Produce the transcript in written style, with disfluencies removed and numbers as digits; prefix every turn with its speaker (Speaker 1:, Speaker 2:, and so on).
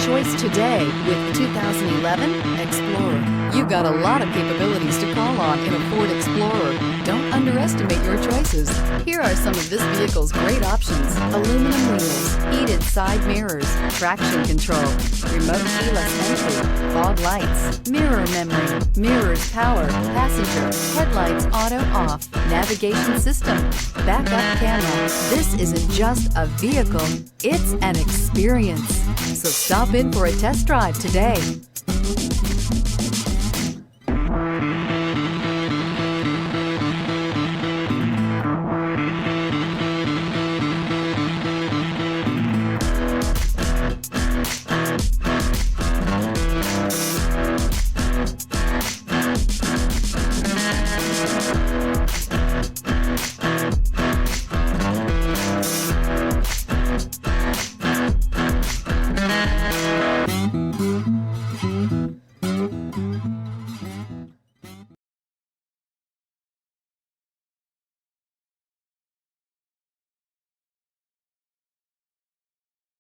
Speaker 1: choice today with the 2011 Explorer. You've got a lot of capabilities to call on in a Ford Explorer. Don't underestimate your choices. Here are some of this vehicle's great options: aluminum wheels, heated side mirrors, traction control, remote keyless entry, fog lights, mirror memory, mirrors power, passenger, headlights auto off, navigation system, backup camera. This isn't just a vehicle, it's an experience. So stop in for a test drive today.